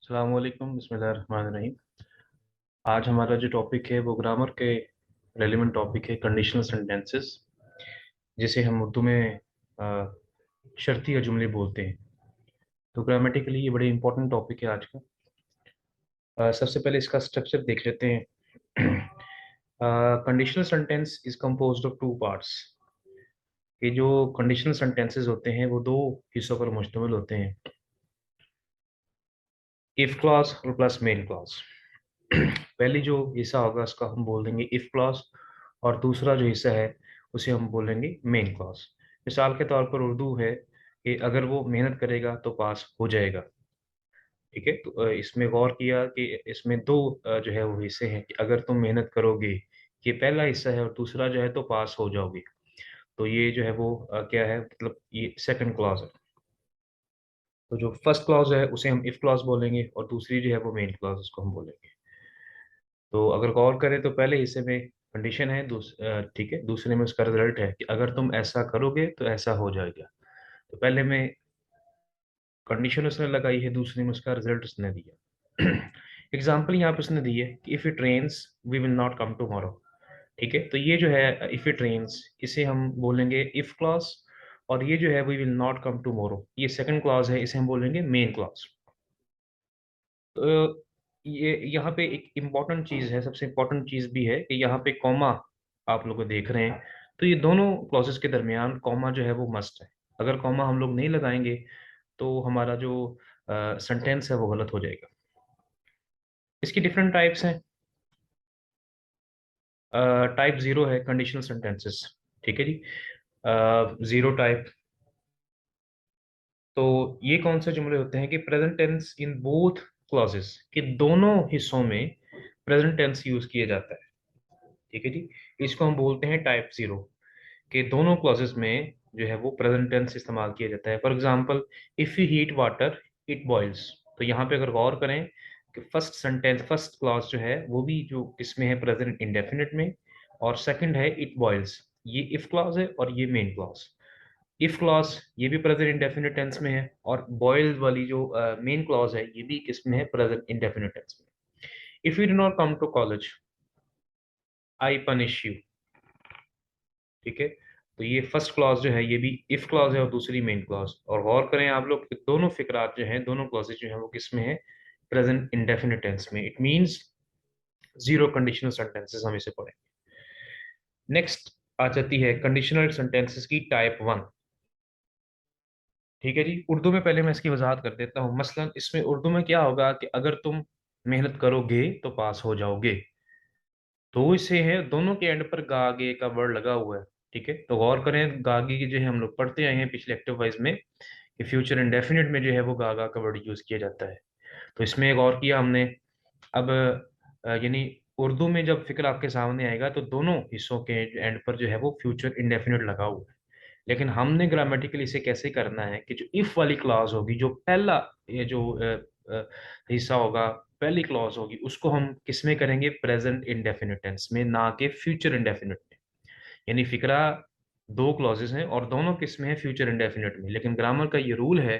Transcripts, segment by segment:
अस्सलाम वालेकुम बिस्मिल्लाहिर्रहमानिर्रहीम। आज हमारा जो टॉपिक है वो ग्रामर के रेलिवेंट टॉपिक है कंडीशनल सेंटेंसेस, जिसे हम उर्दू में शर्ती या जुमले बोलते हैं। तो ग्रामेटिकली ये बड़े इंपॉर्टेंट टॉपिक है आज का। सबसे पहले इसका स्ट्रक्चर देख लेते हैं। Conditional sentence is composed of two parts. ये जो कंडीशनल सेंटेंसेस होते हैं वो दो हिस्सों पर मुश्तमिल होते हैं, इफ क्लॉज और प्लस मेन क्लॉज। पहली जो हिस्सा होगा उसका हम बोल देंगे इफ क्लॉज, और दूसरा जो हिस्सा है उसे हम बोलेंगे मेन क्लॉज। मिसाल के तौर पर उर्दू है कि अगर वो मेहनत करेगा तो पास हो जाएगा। ठीक है, तो इसमें गौर किया कि इसमें दो जो है वो हिस्से हैं कि अगर तुम मेहनत करोगे, ये पहला हिस्सा है, और दूसरा जो है तो पास हो जाओगे। तो ये जो है वो क्या है, मतलब ये सेकंड क्लॉज है। तो जो फर्स्ट क्लॉज है उसे हम इफ क्लॉज बोलेंगे, और दूसरी जो है वो मेन क्लॉज उसको हम बोलेंगे। तो अगर गौर करें तो पहले हिस्से में कंडीशन है, ठीक है, दूसरे में उसका रिजल्ट है कि अगर तुम ऐसा करोगे तो ऐसा हो जाएगा। तो पहले में कंडीशन उसने लगाई है, दूसरे में उसका रिजल्ट उसने दिया। एग्जाम्पल यहाँ पे उसने दी है कि if it rains we will not come tomorrow. ठीक है, तो ये जो है इफ इट रेन्स, इसे हम बोलेंगे इफ क्लॉज, और ये जो है we will not come tomorrow, ये सेकंड क्लॉज है, इसे हम बोलेंगे मेन क्लॉज। तो ये यहाँ पे एक इम्पॉर्टेंट चीज़ है, सबसे इम्पॉर्टेंट चीज़ भी है कि यहाँ पे कॉमा आप लोग देख रहे हैं। तो ये दोनों क्लॉजेस के दरमियान कॉमा जो है वो मस्ट है। अगर कॉमा हम लोग नहीं लगाएंगे तो हमारा जो सेंटेंस है वो गलत हो जाएगा। इसकी डिफरेंट टाइप्स हैं। टाइप जीरो है कंडीशनल सेंटेंसेस। ठीक है जी। जीरो टाइप, तो ये कौन से जुमले होते हैं कि present tense in both clauses, के दोनों हिस्सों में प्रेजेंट टेंस यूज किया जाता है। ठीक है जी। इसको हम बोलते हैं टाइप जीरो, के दोनों क्लॉजेस में जो है वो प्रेजेंट टेंस इस्तेमाल किया जाता है। For example, if you heat water it boils. तो यहाँ पे अगर गौर करें कि फर्स्ट सेंटेंस, फर्स्ट क्लॉज जो है वो भी जो इसमें है प्रेजेंट इंडेफिनिट में, और सेकंड है इट बॉइल्स, ये इफ क्लॉज है और ये मेन क्लॉज। इफ क्लॉज ये भी प्रेजेंट इंडेफिनिट टेंस में है, और बॉइल्ड वाली जो मेन क्लॉज है ये भी किसमें है, प्रेजेंट इंडेफिनिट टेंस में। If you do not come to college I punish you. ठीक है, तो ये फर्स्ट क्लॉज जो है ये भी इफ क्लॉज है और दूसरी मेन क्लॉज। और गौर करें आप लोग कि दोनों फिक्रात जो हैं, दोनों क्लॉजेज जो हैं वो किस में है, प्रेजेंट इंडेफिनिट टेंस में। It means zero conditional sentences हम इसे पढ़ें। नेक्स्ट आ जाती है कंडीशनल सेंटेंसेस की टाइप वन। ठीक है जी, उर्दू में पहले मैं इसकी वजाहत कर देता हूँ। मसलन इसमें उर्दू में क्या होगा कि अगर तुम मेहनत करोगे तो पास हो जाओगे। तो इसे है दोनों के एंड पर गागे का वर्ड लगा हुआ है। ठीक है, तो गौर करें गागे की जो है हम लोग पढ़ते आए हैं पिछले एक्टिव वाइज में कि फ्यूचर इंडेफिनिट में जो है वो गागा का वर्ड यूज किया जाता है। तो इसमें एक और किया हमने। अब यानी उर्दू में जब फिक्र आपके सामने आएगा तो दोनों हिस्सों के एंड पर जो है वो फ्यूचर इंडेफिनिट लगा हुआ है। लेकिन हमने ग्रामेटिकली इसे कैसे करना है कि जो इफ वाली क्लॉज होगी, जो पहला ये जो हिस्सा होगा, पहली क्लॉज होगी, उसको हम किस में करेंगे, प्रेजेंट इंडेफिनिट टेंस में, ना कि फ्यूचर इंडेफिनिट में। यानी फिक्रा दो क्लॉजेस हैं और दोनों किस में है, फ्यूचर इंडेफिनिट में। लेकिन ग्रामर का ये रूल है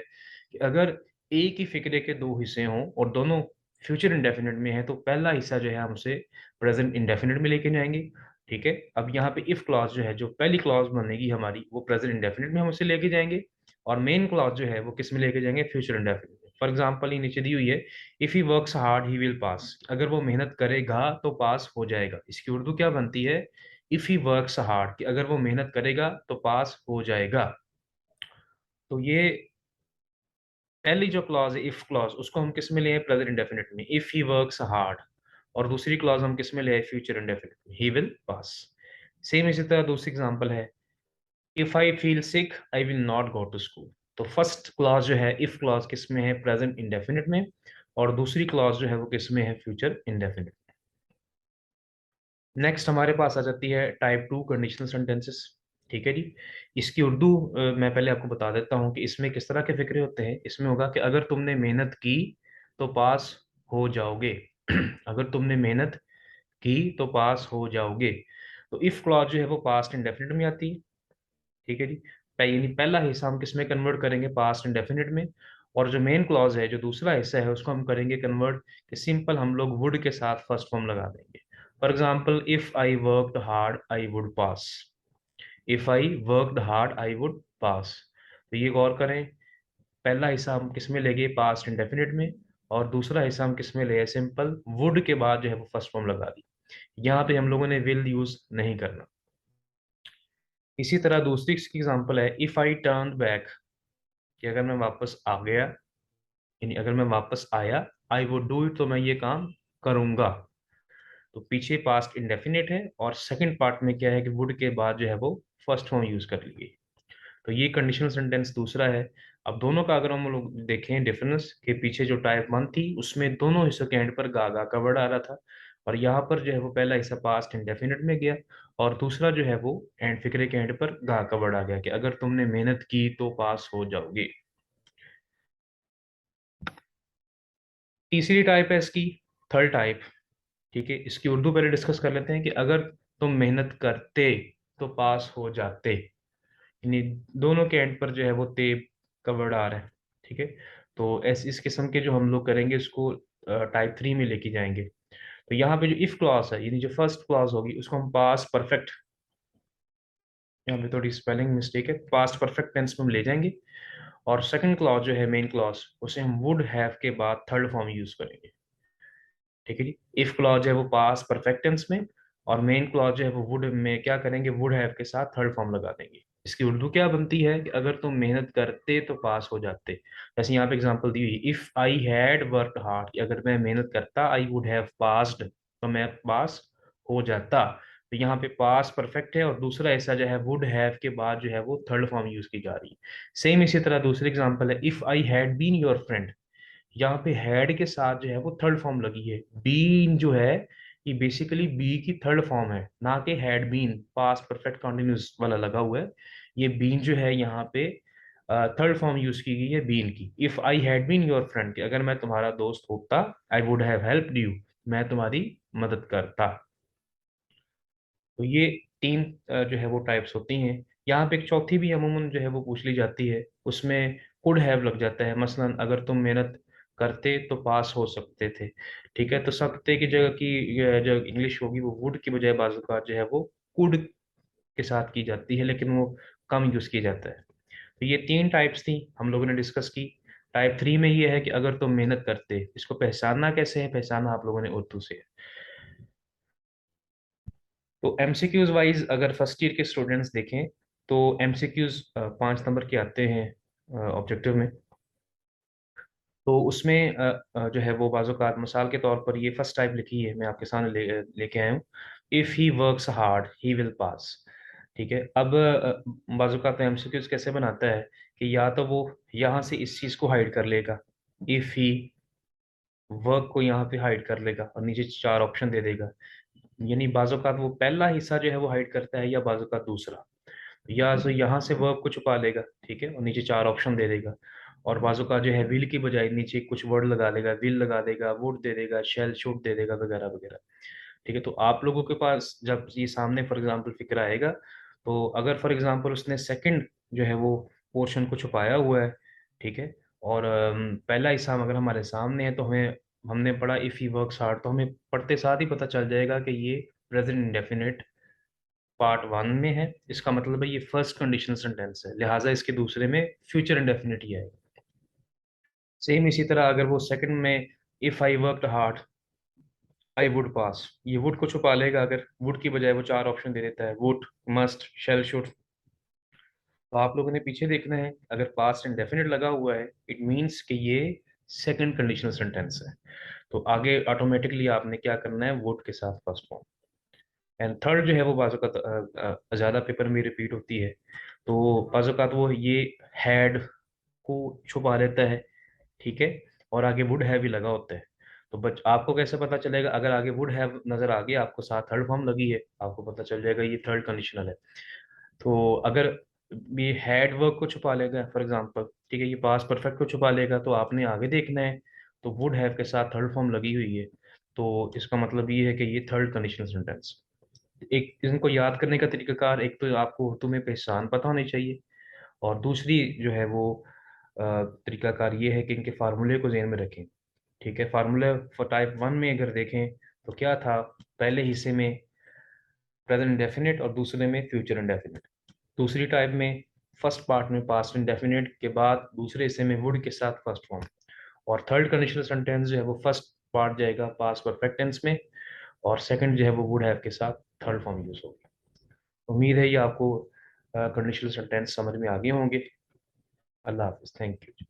कि अगर एक ही फिक्रे के दो हिस्से हों और दोनों फ्यूचर इंडेफिनिट में है तो पहला हिस्सा जो है हम उसे प्रेजेंट इंडेफिनिट में लेके जाएंगे। ठीक है, अब यहाँ पे इफ क्लॉज जो है, जो पहली क्लॉज बनेगी हमारी, वो प्रेजेंट इंडेफिनिट में हम उसे लेके जाएंगे, और मेन क्लॉज जो है वो किस में लेके जाएंगे, फ्यूचर इंडेफिनिट में। फॉर एग्जाम्पल ये नीचे दी हुई है, if he works hard he will pass. अगर वो मेहनत करेगा तो पास हो जाएगा। इसकी उर्दू क्या बनती है, इफ ही वर्क्स हार्ड, कि अगर वो मेहनत करेगा तो पास हो जाएगा। तो ये पहली जो क्लॉज है इफ क्लॉज, उसको हम किस में ले आए, प्रेजेंट इंडेफिनिट में, इफ ही वर्क्स हार्ड। और दूसरी क्लॉज हम किस में ले आए, फ्यूचर इंडेफिनिट में, ही विल पास। सेम इसी तरह दूसरी एग्जांपल है, if I feel sick I will not go to school. तो फर्स्ट क्लॉज जो है इफ क्लॉज किस में है, प्रेजेंट इंडेफिनिट में, और दूसरी क्लॉज जो है वो किस में है, फ्यूचर इंडेफिनिट। नेक्स्ट हमारे पास आ जाती है टाइप टू कंडीशनल सेंटेंसेस। ठीक है जी। इसकी उर्दू मैं पहले आपको बता देता हूँ कि इसमें किस तरह के फिक्रे होते हैं। इसमें होगा कि अगर तुमने मेहनत की तो पास हो जाओगे। अगर तुमने मेहनत की तो पास हो जाओगे। तो इफ क्लॉज जो है वो पास्ट इंडेफिनिट में आती है। ठीक है जी। यानी पहला हिस्सा हम किस में कन्वर्ट करेंगे, पास्ट इंडेफिनिट में, और जो मेन क्लॉज है, जो दूसरा हिस्सा है, उसको हम करेंगे कन्वर्ट कि सिंपल हम लोग वुड के साथ फर्स्ट फॉर्म लगा देंगे। For example, if I worked hard I would pass. If I worked hard I would पास। तो ये गौर करें, पहला हिस्सा हम किस में लेंगे, पास्ट इंडेफिनिट में, और दूसरा हिस्सा हम किस में ले, सिंपल वुड के बाद जो है वो फर्स्ट फॉर्म लगा दी। यहाँ पे हम लोगों ने विल यूज नहीं करना। इसी तरह दूसरी इसकी एग्जांपल है, इफ आई टर्न बैक, कि अगर मैं वापस आ गया, यानी अगर मैं वापस आया, आई वुड डू इट, तो मैं ये काम करूंगा। तो पीछे पास्ट इंडेफिनिट है, और सेकंड पार्ट में क्या है कि वुड के बाद जो है वो फर्स्ट फॉर्म यूज कर ली गई। तो ये कंडीशनल सेंटेंस दूसरा है। अब दोनों का अगर हम लोग देखें डिफरेंस, के पीछे जो टाइप वन थी उसमें दोनों हिस्सों के एंड पर गा का वर्ड आ रहा था, और यहाँ पर जो है वो पहला हिस्सा पास्ट इंडेफिनिट में गया, और दूसरा जो है वो एंड फिक्रे के एंड पर गा का वर्ड आ गया कि अगर तुमने मेहनत की तो पास हो जाओगे। तीसरी टाइप है इसकी, थर्ड टाइप। ठीक है, इसकी उर्दू पहले डिस्कस कर लेते हैं कि अगर तुम मेहनत करते तो पास हो जाते, यानी दोनों के एंड पर जो है वो ते का वर्ड आ रहा है। ठीक है, तो ऐसे इस किस्म के जो हम लोग करेंगे इसको टाइप थ्री में लेके जाएंगे। तो यहाँ पे जो इफ क्लॉज है, यानी जो फर्स्ट क्लॉज होगी, उसको हम पास परफेक्ट, यहाँ पे थोड़ी स्पेलिंग मिस्टेक है, पास्ट परफेक्ट टेंस में हम ले जाएंगे। और सेकंड क्लॉज जो है मेन क्लॉज, उसे हम वुड हैव के बाद थर्ड फॉर्म यूज करेंगे। ठीक है जी, इफ क्लॉज है वो पास परफेक्ट टेंस में, और मेन क्लॉज जो है वो वुड में क्या करेंगे, वुड हैव के साथ थर्ड फॉर्म लगा देंगे। इसकी उर्दू क्या बनती है कि अगर तुम मेहनत करते तो पास हो जाते। जैसे यहाँ पे एग्जांपल दी हुई, if I had worked hard, कि अगर मैं मेहनत करता, आई वुड हैव पास्ड, तो मैं पास हो जाता। तो यहाँ पे पास परफेक्ट है, और दूसरा ऐसा जो है वुड हैव के बाद जो है वो थर्ड फॉर्म यूज की जा रही है। सेम इसी तरह दूसरी एग्जांपल है, if I had been your friend. यहाँ पे हैड के साथ जो है वो थर्ड फॉर्म लगी है। बीन जो है, ये बेसिकली बी की थर्ड फॉर्म है, ना कि had been past perfect continuous वाला लगा हुआ है। ये बीन जो है यहाँ पे थर्ड फॉर्म यूज की गई है बीन की। If I had been your friend, कि अगर मैं तुम्हारा दोस्त होता, I would have helped you, मैं तुम्हारी मदद करता। तो ये तीन जो है वो टाइप्स होती हैं। यहाँ पे एक चौथी भी अमूमन जो है वो पूछ ली जाती है, उसमें कुड हैव लग जाता है। मसलन अगर तुम मेहनत करते तो पास हो सकते थे। ठीक है, तो सकते की जगह की जो इंग्लिश होगी वो वुड की बजाय बाजू का जो है वो कुड के साथ की जाती है, लेकिन वो कम यूज किया जाता है। तो ये तीन टाइप्स थी हम लोगों ने डिस्कस की। टाइप थ्री में ये है कि अगर तुम मेहनत करते, इसको पहचानना कैसे है, पहचाना आप लोगों ने उर्दू से है। तो एमसीक्यूज वाइज अगर फर्स्ट ईयर के स्टूडेंट्स देखें, तो एमसीक्यूज 5 नंबर के आते हैं ऑब्जेक्टिव में। तो उसमें जो है वो बाज़-औक़ात मिसाल के तौर पर ये फर्स्ट टाइप लिखी है, मैं आपके सामने लेके आया हूँ, if he works hard he will pass. ठीक है, अब बाज़-औक़ात एमसीक्यूज कैसे बनाता है कि या तो वो यहाँ से इस चीज़ को हाइड कर लेगा, इफ़ ही वर्क को यहाँ पे हाइड कर लेगा और नीचे चार ऑप्शन दे देगा। यानी बाज़-औक़ात वो पहला हिस्सा जो है वो हाइड करता है, या बाज़-औक़ात दूसरा, या तो यहाँ से वर्ब को छुपा लेगा, ठीक है, और नीचे चार ऑप्शन दे देगा। और बाजू का जो है विल की बजाय नीचे कुछ वर्ड लगा देगा, विल लगा देगा, वुड दे देगा, शैल शुड दे देगा, वगैरह वगैरह। ठीक है, तो आप लोगों के पास जब ये सामने फॉर एग्जांपल फिक्र आएगा, तो अगर फॉर एग्जांपल उसने सेकंड जो है वो पोर्शन को छुपाया हुआ है, ठीक है, और पहला हिस्सा अगर हमारे सामने है, तो हमें हमने पढ़ा इफ ही वर्क्स हार्ड, तो हमें पढ़ते साथ ही पता चल जाएगा कि ये प्रेजेंट इंडेफिनिट पार्ट वन में है। इसका मतलब है ये फर्स्ट कंडीशनल सेंटेंस है, लिहाजा इसके दूसरे में फ्यूचर इंडेफिनिट ही आएगा। सेम इसी तरह अगर वो सेकंड में if I worked hard I would पास, ये वुड को छुपा लेगा, अगर वुड की बजाय वो चार ऑप्शन दे देता है, वुड, मस्ट, शैल, शुड। तो आप लोगों ने पीछे देखना है, अगर पास्ट इंडेफिनिट लगा हुआ है, इट मीन्स कि ये सेकंड कंडीशनल सेंटेंस है। तो आगे ऑटोमेटिकली आपने क्या करना है, वुड के साथ फर्स्ट फॉर्म। एंड थर्ड जो है वो बाज़-औक़ात ज़्यादा पेपर में रिपीट होती है। तो बाज़-औक़ात वो ये हैड को छुपा लेता है, ठीक है, और आगे वुड हैव भी लगा होता है। तो बच आपको कैसे पता चलेगा, अगर आगे वुड हैव नज़र आ गया आपको, साथ थर्ड फॉर्म लगी है, आपको पता चल जाएगा ये थर्ड कंडीशनल है। तो अगर ये हैड वर्ब को छुपा लेगा फॉर एग्ज़ाम्पल, ठीक है, ये पास्ट परफेक्ट को छुपा लेगा, तो आपने आगे देखना है, तो वुड हैव के साथ थर्ड फॉर्म लगी हुई है, तो इसका मतलब ये है कि ये थर्ड कंडीशनल सेंटेंस। एक इनको याद करने का तरीकाकार, एक तो आपको तुम्हें पहचान पता होनी चाहिए, और दूसरी जो है वो तरीकाकार ये है कि इनके फार्मूले को ज़हन में रखें। ठीक है, फार्मूला फॉर टाइप 1 में अगर देखें तो क्या था, पहले हिस्से में प्रेजेंट इंडेफिनिट और दूसरे में फ्यूचर इंडेफिनिट। दूसरी टाइप में फर्स्ट पार्ट में पास्ट इंडेफिनिट के बाद दूसरे हिस्से में वुड के साथ फर्स्ट फॉर्म, और थर्ड कंडीशनल सेंटेंस जो है वो फर्स्ट पार्ट जाएगा पास्ट परफेक्ट टेंस में, और सेकंड जो है वो वुड हैव के साथ थर्ड फॉर्म यूज होगी। उम्मीद है ये आपको कंडीशनल सेंटेंस समझ में आ गए होंगे। अल्लाह हाफिज, थैंक यू।